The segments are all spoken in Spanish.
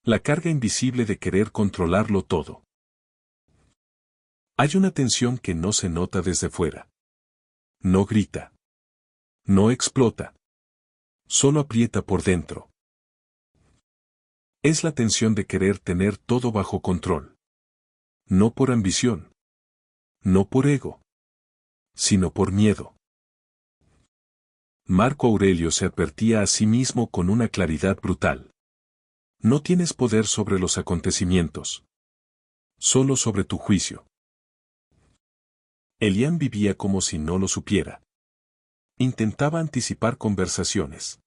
La carga invisible de querer controlarlo todo. Hay una tensión que no se nota desde fuera. No grita. No explota. Solo aprieta por dentro. Es la tensión de querer tener todo bajo control. No por ambición. No por ego. Sino por miedo. Marco Aurelio se advertía a sí mismo con una claridad brutal. No tienes poder sobre los acontecimientos. Solo sobre tu juicio. Elian vivía como si no lo supiera. Intentaba anticipar conversaciones.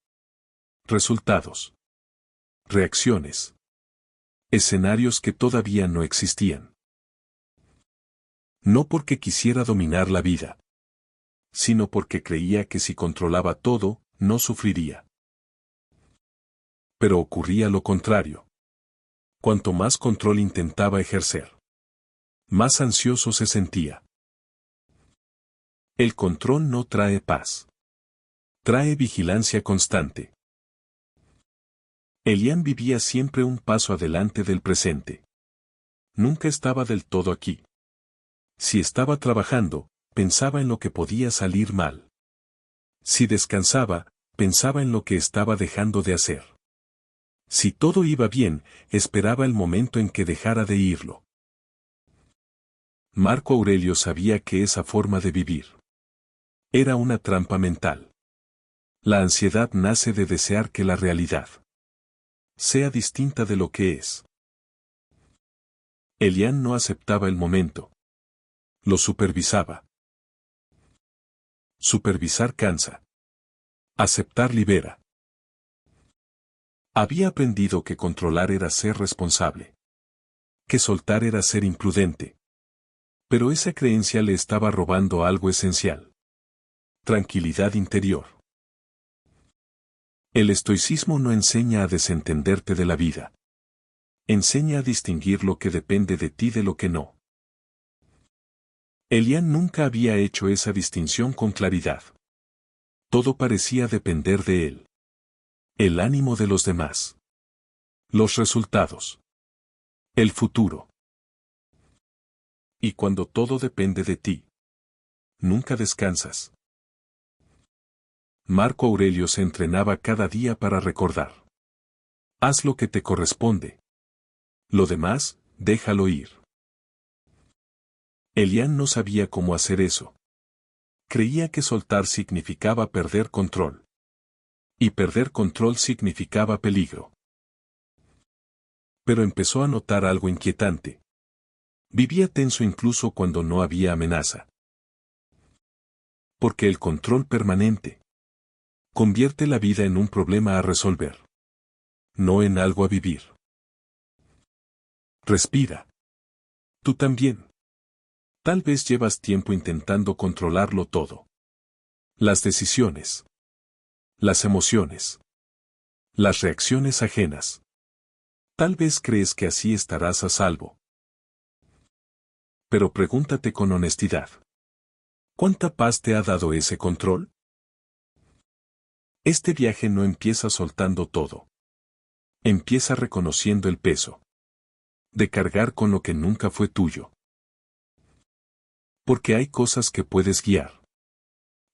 Resultados. Reacciones. Escenarios que todavía no existían. No porque quisiera dominar la vida, sino porque creía que si controlaba todo, no sufriría. Pero ocurría lo contrario. Cuanto más control intentaba ejercer, más ansioso se sentía. El control no trae paz. Trae vigilancia constante. Elian vivía siempre un paso adelante del presente. Nunca estaba del todo aquí. Si estaba trabajando, pensaba en lo que podía salir mal. Si descansaba, pensaba en lo que estaba dejando de hacer. Si todo iba bien, esperaba el momento en que dejara de irlo. Marco Aurelio sabía que esa forma de vivir era una trampa mental. La ansiedad nace de desear que la realidad sea distinta de lo que es. Elian no aceptaba el momento. Lo supervisaba. Supervisar cansa. Aceptar libera. Había aprendido que controlar era ser responsable. Que soltar era ser imprudente. Pero esa creencia le estaba robando algo esencial. Tranquilidad interior. El estoicismo no enseña a desentenderte de la vida. Enseña a distinguir lo que depende de ti de lo que no. Elian nunca había hecho esa distinción con claridad. Todo parecía depender de él. El ánimo de los demás. Los resultados. El futuro. Y cuando todo depende de ti, nunca descansas. Marco Aurelio se entrenaba cada día para recordar. Haz lo que te corresponde. Lo demás, déjalo ir. Elian no sabía cómo hacer eso. Creía que soltar significaba perder control. Y perder control significaba peligro. Pero empezó a notar algo inquietante. Vivía tenso incluso cuando no había amenaza. Porque el control permanente convierte la vida en un problema a resolver. No en algo a vivir. Respira. Tú también. Tal vez llevas tiempo intentando controlarlo todo. Las decisiones. Las emociones. Las reacciones ajenas. Tal vez crees que así estarás a salvo. Pero pregúntate con honestidad. ¿Cuánta paz te ha dado ese control? Este viaje no empieza soltando todo. Empieza reconociendo el peso de cargar con lo que nunca fue tuyo. Porque hay cosas que puedes guiar.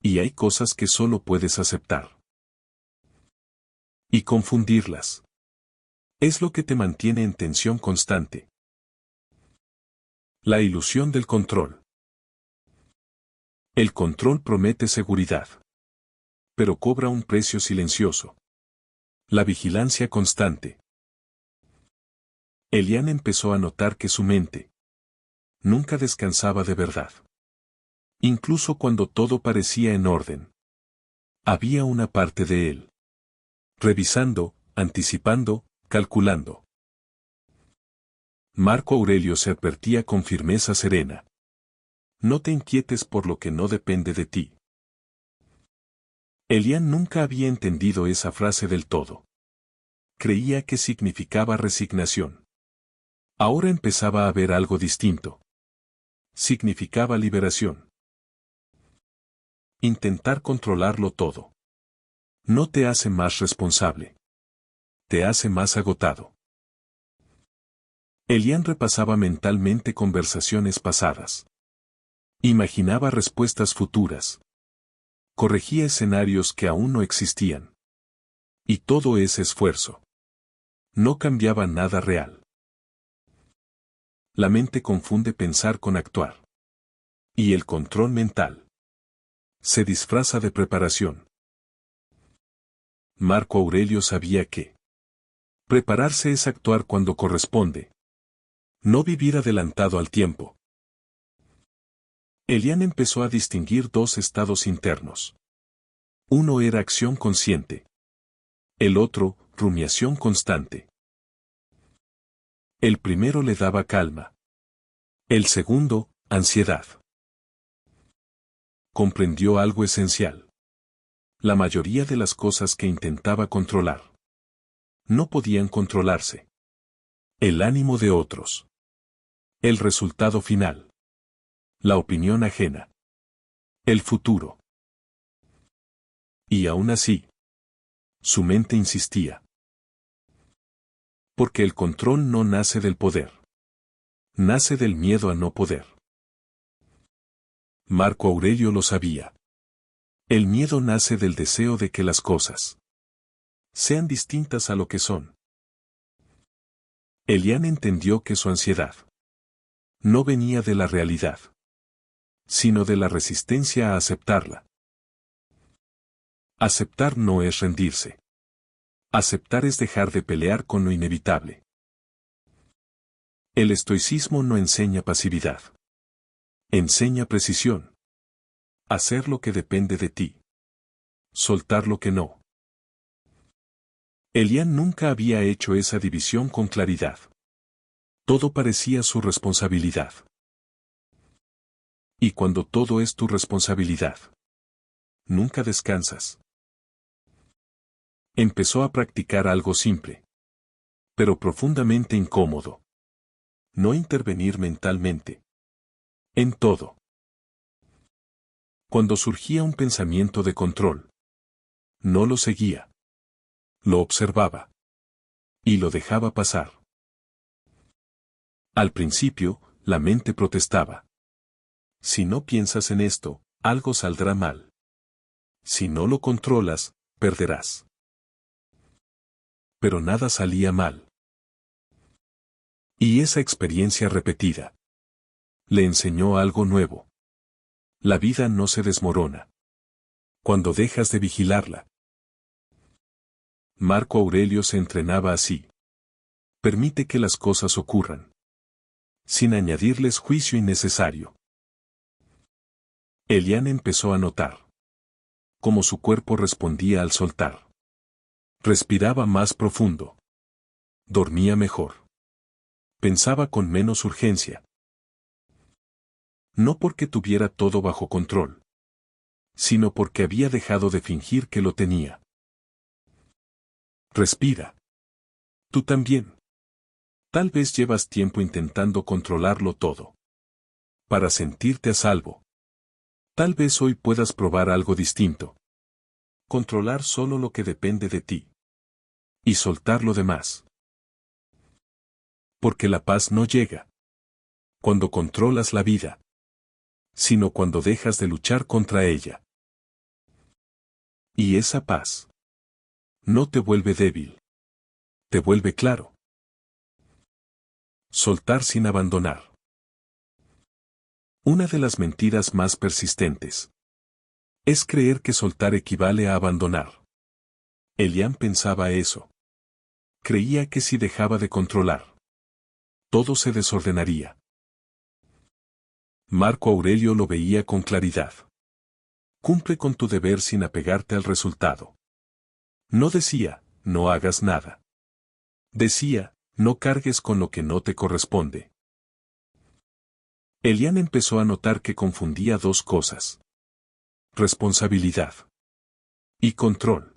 Y hay cosas que solo puedes aceptar. Y confundirlas es lo que te mantiene en tensión constante. La ilusión del control. El control promete seguridad. Pero cobra un precio silencioso. La vigilancia constante. Elian empezó a notar que su mente nunca descansaba de verdad. Incluso cuando todo parecía en orden. Había una parte de él revisando, anticipando, calculando. Marco Aurelio se advertía con firmeza serena. No te inquietes por lo que no depende de ti. Elian nunca había entendido esa frase del todo. Creía que significaba resignación. Ahora empezaba a ver algo distinto. Significaba liberación. Intentar controlarlo todo no te hace más responsable. Te hace más agotado. Elian repasaba mentalmente conversaciones pasadas. Imaginaba respuestas futuras. Corregía escenarios que aún no existían. Y todo ese esfuerzo no cambiaba nada real. La mente confunde pensar con actuar. Y el control mental se disfraza de preparación. Marco Aurelio sabía que prepararse es actuar cuando corresponde, no vivir adelantado al tiempo. Elian empezó a distinguir dos estados internos. Uno era acción consciente. El otro, rumiación constante. El primero le daba calma. El segundo, ansiedad. Comprendió algo esencial. La mayoría de las cosas que intentaba controlar no podían controlarse. El ánimo de otros. El resultado final. La opinión ajena. El futuro. Y aún así, su mente insistía. Porque el control no nace del poder. Nace del miedo a no poder. Marco Aurelio lo sabía. El miedo nace del deseo de que las cosas sean distintas a lo que son. Elian entendió que su ansiedad no venía de la realidad, sino de la resistencia a aceptarla. Aceptar no es rendirse. Aceptar es dejar de pelear con lo inevitable. El estoicismo no enseña pasividad. Enseña precisión. Hacer lo que depende de ti. Soltar lo que no. Elian nunca había hecho esa división con claridad. Todo parecía su responsabilidad. Y cuando todo es tu responsabilidad, nunca descansas. Empezó a practicar algo simple, pero profundamente incómodo. No intervenir mentalmente. En todo. Cuando surgía un pensamiento de control, no lo seguía. Lo observaba. Y lo dejaba pasar. Al principio, la mente protestaba. Si no piensas en esto, algo saldrá mal. Si no lo controlas, perderás. Pero nada salía mal. Y esa experiencia repetida le enseñó algo nuevo. La vida no se desmorona cuando dejas de vigilarla. Marco Aurelio se entrenaba así. Permite que las cosas ocurran, sin añadirles juicio innecesario. Elian empezó a notar cómo su cuerpo respondía al soltar. Respiraba más profundo. Dormía mejor. Pensaba con menos urgencia. No porque tuviera todo bajo control, sino porque había dejado de fingir que lo tenía. Respira. Tú también. Tal vez llevas tiempo intentando controlarlo todo. Para sentirte a salvo. Tal vez hoy puedas probar algo distinto. Controlar solo lo que depende de ti. Y soltar lo demás. Porque la paz no llega cuando controlas la vida, sino cuando dejas de luchar contra ella. Y esa paz no te vuelve débil. Te vuelve claro. Soltar sin abandonar. Una de las mentiras más persistentes es creer que soltar equivale a abandonar. Elian pensaba eso. Creía que si dejaba de controlar, todo se desordenaría. Marco Aurelio lo veía con claridad. Cumple con tu deber sin apegarte al resultado. No decía, no hagas nada. Decía, no cargues con lo que no te corresponde. Elian empezó a notar que confundía dos cosas. Responsabilidad. Y control.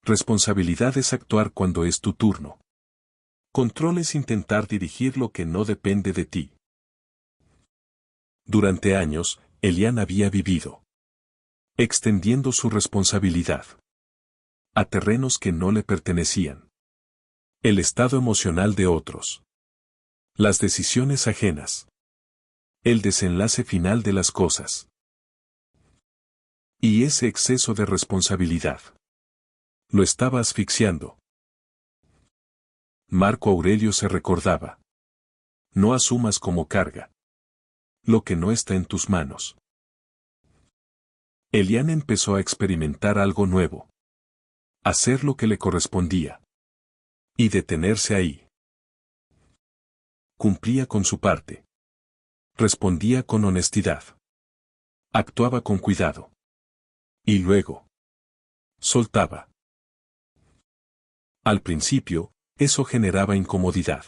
Responsabilidad es actuar cuando es tu turno. Control es intentar dirigir lo que no depende de ti. Durante años, Elian había vivido extendiendo su responsabilidad a terrenos que no le pertenecían. El estado emocional de otros. Las decisiones ajenas. El desenlace final de las cosas. Y ese exceso de responsabilidad. Lo estaba asfixiando. Marco Aurelio se recordaba. No asumas como carga lo que no está en tus manos. Elian empezó a experimentar algo nuevo. Hacer lo que le correspondía. Y detenerse ahí. Cumplía con su parte. Respondía con honestidad. Actuaba con cuidado. Y luego. Soltaba. Al principio, eso generaba incomodidad.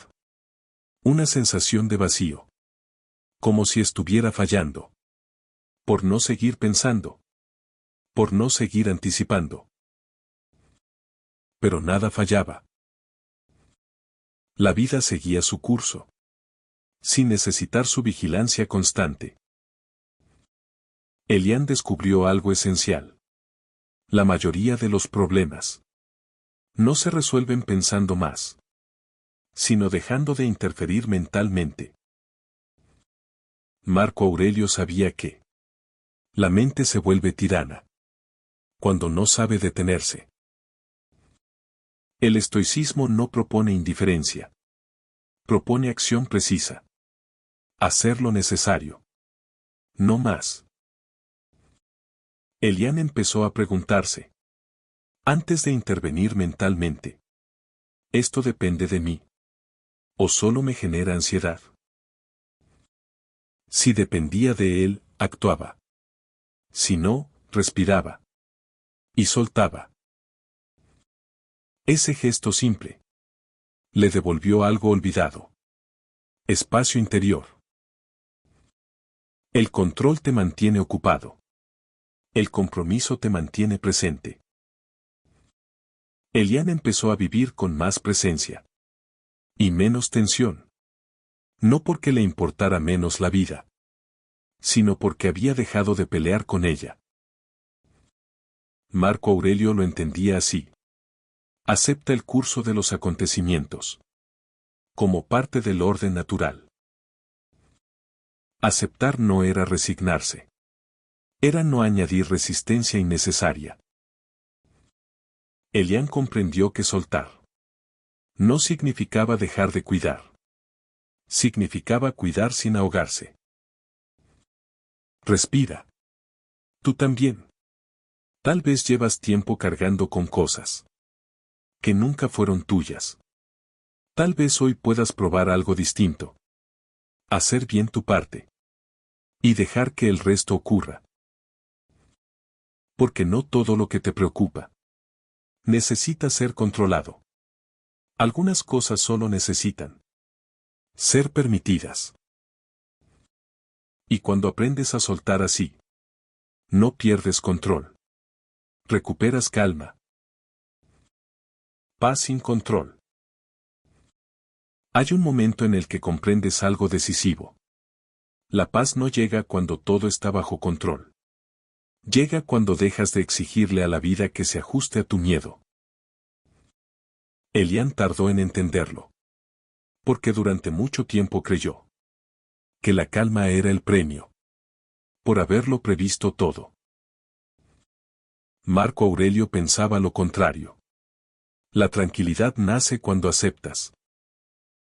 Una sensación de vacío. Como si estuviera fallando. Por no seguir pensando. Por no seguir anticipando. Pero nada fallaba. La vida seguía su curso. Sin necesitar su vigilancia constante. Elian descubrió algo esencial. La mayoría de los problemas no se resuelven pensando más, sino dejando de interferir mentalmente. Marco Aurelio sabía que la mente se vuelve tirana cuando no sabe detenerse. El estoicismo no propone indiferencia. Propone acción precisa. Hacer lo necesario. No más. Elian empezó a preguntarse. Antes de intervenir mentalmente. ¿Esto depende de mí? ¿O solo me genera ansiedad? Si dependía de él, actuaba. Si no, respiraba. Y soltaba. Ese gesto simple le devolvió algo olvidado. Espacio interior. El control te mantiene ocupado. El compromiso te mantiene presente. Elian empezó a vivir con más presencia. Y menos tensión. No porque le importara menos la vida, sino porque había dejado de pelear con ella. Marco Aurelio lo entendía así. Acepta el curso de los acontecimientos. Como parte del orden natural. Aceptar no era resignarse. Era no añadir resistencia innecesaria. Elian comprendió que soltar no significaba dejar de cuidar. Significaba cuidar sin ahogarse. Respira. Tú también. Tal vez llevas tiempo cargando con cosas que nunca fueron tuyas. Tal vez hoy puedas probar algo distinto. Hacer bien tu parte. Y dejar que el resto ocurra. Porque no todo lo que te preocupa necesita ser controlado. Algunas cosas solo necesitan ser permitidas. Y cuando aprendes a soltar así, no pierdes control. Recuperas calma. Paz sin control. Hay un momento en el que comprendes algo decisivo. La paz no llega cuando todo está bajo control. Llega cuando dejas de exigirle a la vida que se ajuste a tu miedo. Elian tardó en entenderlo. Porque durante mucho tiempo creyó que la calma era el premio. Por haberlo previsto todo. Marco Aurelio pensaba lo contrario. La tranquilidad nace cuando aceptas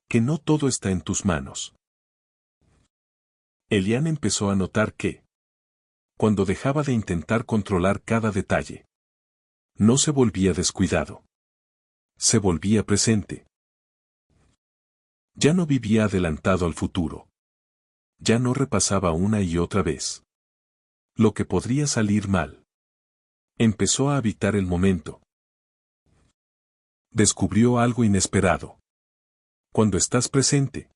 que no todo está en tus manos. Elian empezó a notar que, cuando dejaba de intentar controlar cada detalle, no se volvía descuidado. Se volvía presente. Ya no vivía adelantado al futuro. Ya no repasaba una y otra vez lo que podría salir mal. Empezó a habitar el momento. Descubrió algo inesperado. Cuando estás presente,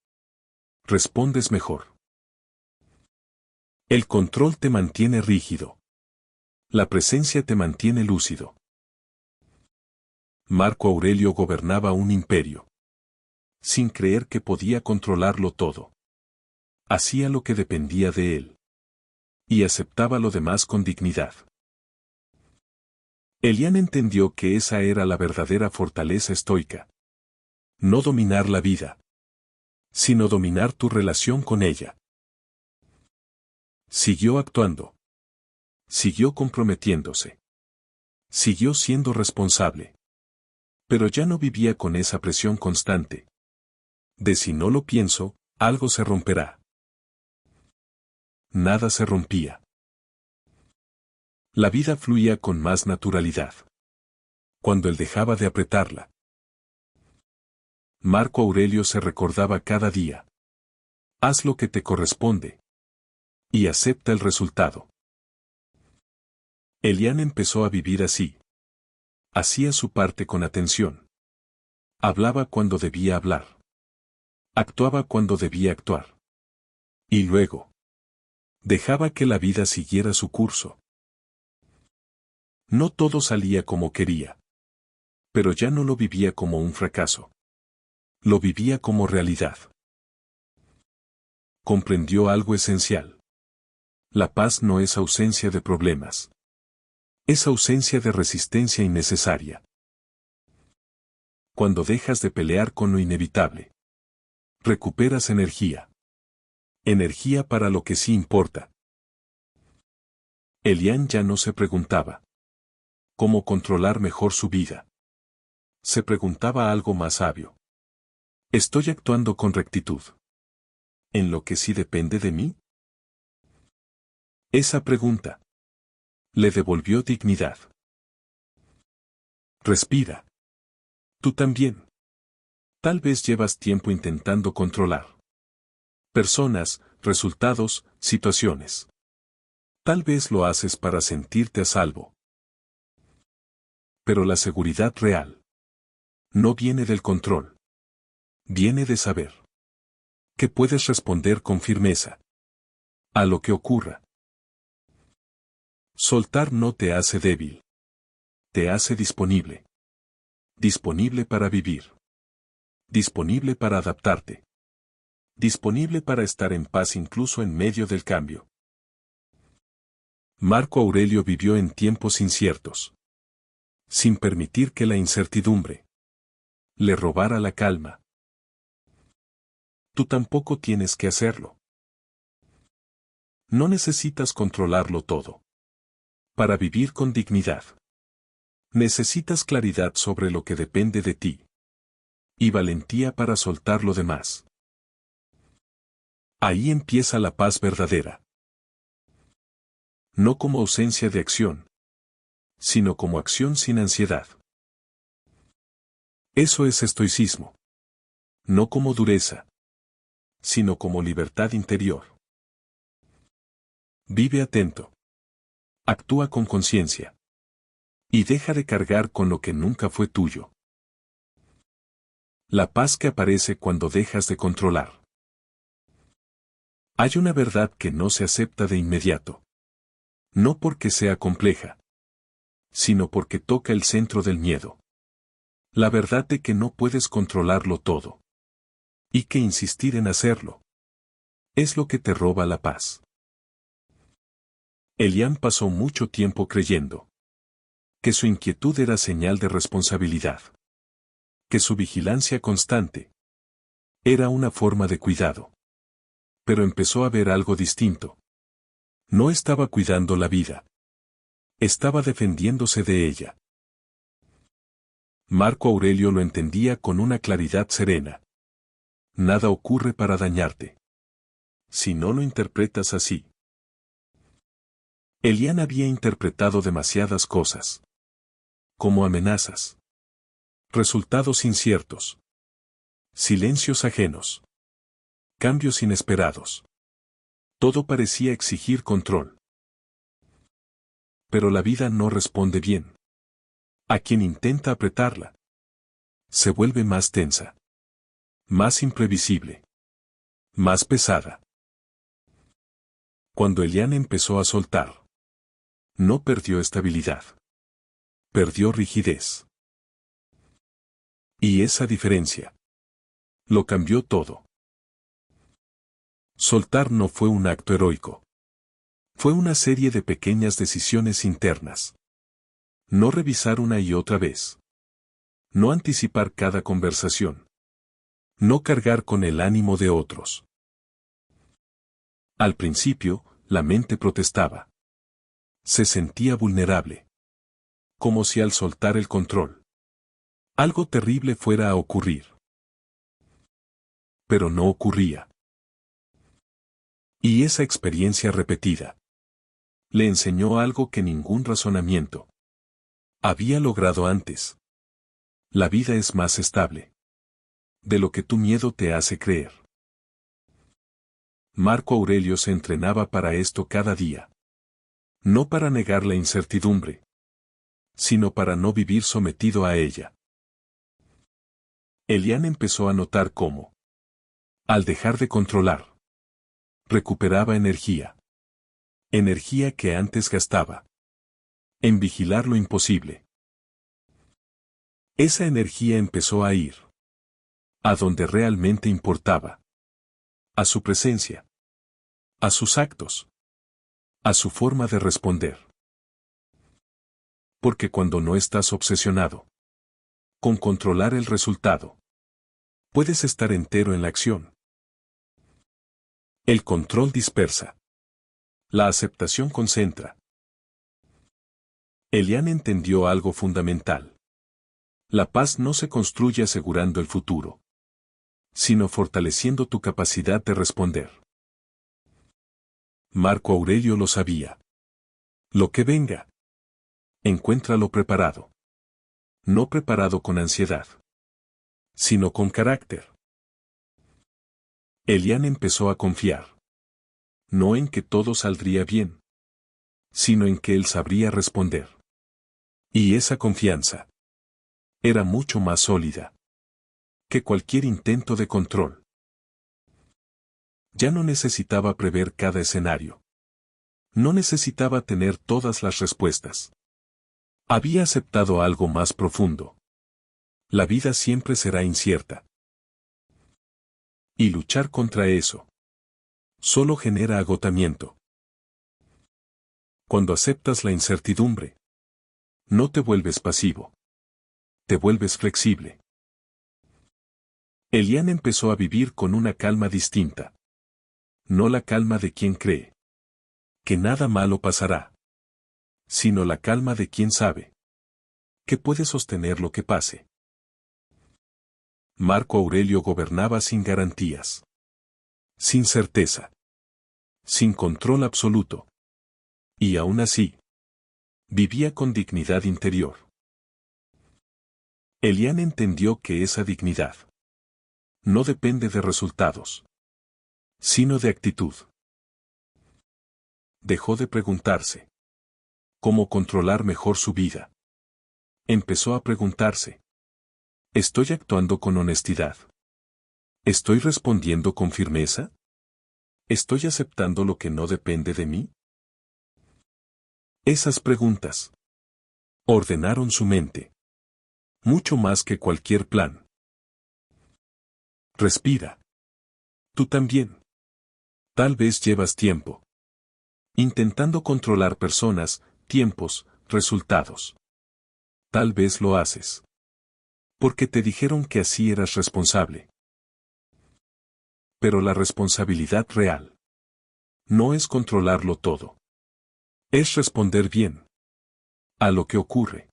respondes mejor. El control te mantiene rígido. La presencia te mantiene lúcido. Marco Aurelio gobernaba un imperio. Sin creer que podía controlarlo todo. Hacía lo que dependía de él. Y aceptaba lo demás con dignidad. Elian entendió que esa era la verdadera fortaleza estoica. No dominar la vida, sino dominar tu relación con ella. Siguió actuando. Siguió comprometiéndose. Siguió siendo responsable. Pero ya no vivía con esa presión constante. De si no lo pienso, algo se romperá. Nada se rompía. La vida fluía con más naturalidad. Cuando él dejaba de apretarla. Marco Aurelio se recordaba cada día. Haz lo que te corresponde. Y acepta el resultado. Elian empezó a vivir así. Hacía su parte con atención. Hablaba cuando debía hablar. Actuaba cuando debía actuar. Y luego. Dejaba que la vida siguiera su curso. No todo salía como quería. Pero ya no lo vivía como un fracaso. Lo vivía como realidad. Comprendió algo esencial. La paz no es ausencia de problemas. Es ausencia de resistencia innecesaria. Cuando dejas de pelear con lo inevitable, recuperas energía. Energía para lo que sí importa. Elian ya no se preguntaba cómo controlar mejor su vida. Se preguntaba algo más sabio. ¿Estoy actuando con rectitud en lo que sí depende de mí? Esa pregunta le devolvió dignidad. Respira. Tú también. Tal vez llevas tiempo intentando controlar personas, resultados, situaciones. Tal vez lo haces para sentirte a salvo. Pero la seguridad real no viene del control. Viene de saber que puedes responder con firmeza a lo que ocurra. Soltar no te hace débil. Te hace disponible. Disponible para vivir. Disponible para adaptarte. Disponible para estar en paz incluso en medio del cambio. Marco Aurelio vivió en tiempos inciertos. Sin permitir que la incertidumbre le robara la calma. Tú tampoco tienes que hacerlo. No necesitas controlarlo todo. Para vivir con dignidad. Necesitas claridad sobre lo que depende de ti. Y valentía para soltar lo demás. Ahí empieza la paz verdadera. No como ausencia de acción, sino como acción sin ansiedad. Eso es estoicismo. No como dureza, sino como libertad interior. Vive atento. Actúa con conciencia. Y deja de cargar con lo que nunca fue tuyo. La paz que aparece cuando dejas de controlar. Hay una verdad que no se acepta de inmediato. No porque sea compleja, sino porque toca el centro del miedo. La verdad de que no puedes controlarlo todo. Y que insistir en hacerlo es lo que te roba la paz. Elian pasó mucho tiempo creyendo que su inquietud era señal de responsabilidad. Que su vigilancia constante era una forma de cuidado. Pero empezó a ver algo distinto. No estaba cuidando la vida. Estaba defendiéndose de ella. Marco Aurelio lo entendía con una claridad serena. Nada ocurre para dañarte. Si no lo interpretas así. Elian había interpretado demasiadas cosas. Como amenazas. Resultados inciertos. Silencios ajenos. Cambios inesperados. Todo parecía exigir control. Pero la vida no responde bien. A quien intenta apretarla, se vuelve más tensa. Más imprevisible. Más pesada. Cuando Elian empezó a soltar, no perdió estabilidad. Perdió rigidez. Y esa diferencia lo cambió todo. Soltar no fue un acto heroico. Fue una serie de pequeñas decisiones internas. No revisar una y otra vez. No anticipar cada conversación. No cargar con el ánimo de otros. Al principio, la mente protestaba. Se sentía vulnerable. Como si al soltar el control, algo terrible fuera a ocurrir. Pero no ocurría. Y esa experiencia repetida le enseñó algo que ningún razonamiento había logrado antes. La vida es más estable de lo que tu miedo te hace creer. Marco Aurelio se entrenaba para esto cada día. No para negar la incertidumbre, sino para no vivir sometido a ella. Elian empezó a notar cómo, al dejar de controlar, recuperaba energía. Energía que antes gastaba en vigilar lo imposible. Esa energía empezó a ir a donde realmente importaba. A su presencia. A sus actos. A su forma de responder. Porque cuando no estás obsesionado con controlar el resultado, puedes estar entero en la acción. El control dispersa. La aceptación concentra. Elian entendió algo fundamental. La paz no se construye asegurando el futuro, sino fortaleciendo tu capacidad de responder. Marco Aurelio lo sabía. Lo que venga, encuéntralo preparado. No preparado con ansiedad, sino con carácter. Elian empezó a confiar. No en que todo saldría bien, sino en que él sabría responder. Y esa confianza era mucho más sólida que cualquier intento de control. Ya no necesitaba prever cada escenario. No necesitaba tener todas las respuestas. Había aceptado algo más profundo. La vida siempre será incierta. Y luchar contra eso solo genera agotamiento. Cuando aceptas la incertidumbre, no te vuelves pasivo. Te vuelves flexible. Elian empezó a vivir con una calma distinta. No la calma de quien cree que nada malo pasará, sino la calma de quien sabe que puede sostener lo que pase. Marco Aurelio gobernaba sin garantías, sin certeza, sin control absoluto. Y aún así, vivía con dignidad interior. Elian entendió que esa dignidad no depende de resultados, sino de actitud. Dejó de preguntarse cómo controlar mejor su vida. Empezó a preguntarse: ¿estoy actuando con honestidad? ¿Estoy respondiendo con firmeza? ¿Estoy aceptando lo que no depende de mí? Esas preguntas ordenaron su mente. Mucho más que cualquier plan. Respira. Tú también. Tal vez llevas tiempo intentando controlar personas, tiempos, resultados. Tal vez lo haces porque te dijeron que así eras responsable. Pero la responsabilidad real no es controlarlo todo. Es responder bien a lo que ocurre.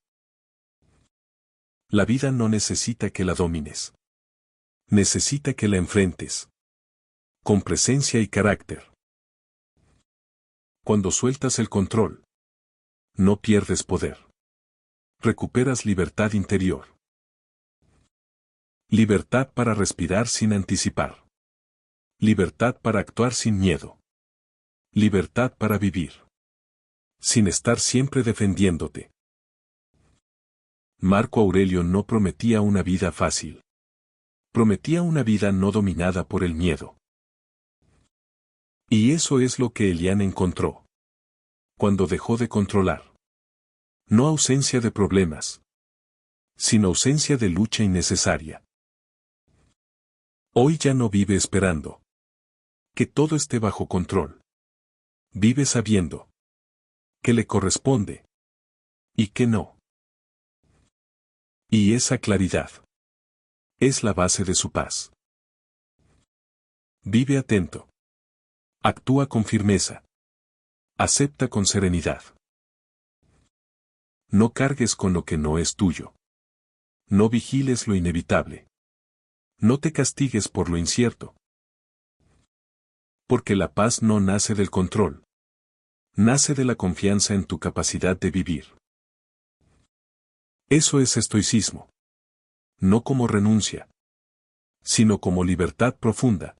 La vida no necesita que la domines. Necesita que la enfrentes con presencia y carácter. Cuando sueltas el control, no pierdes poder. Recuperas libertad interior. Libertad para respirar sin anticipar. Libertad para actuar sin miedo. Libertad para vivir sin estar siempre defendiéndote. Marco Aurelio no prometía una vida fácil. Prometía una vida no dominada por el miedo. Y eso es lo que Elian encontró cuando dejó de controlar. No ausencia de problemas, sino ausencia de lucha innecesaria. Hoy ya no vive esperando que todo esté bajo control. Vive sabiendo que le corresponde y que no. Y esa claridad es la base de su paz. Vive atento. Actúa con firmeza. Acepta con serenidad. No cargues con lo que no es tuyo. No vigiles lo inevitable. No te castigues por lo incierto. Porque la paz no nace del control. Nace de la confianza en tu capacidad de vivir. Eso es estoicismo. No como renuncia, sino como libertad profunda.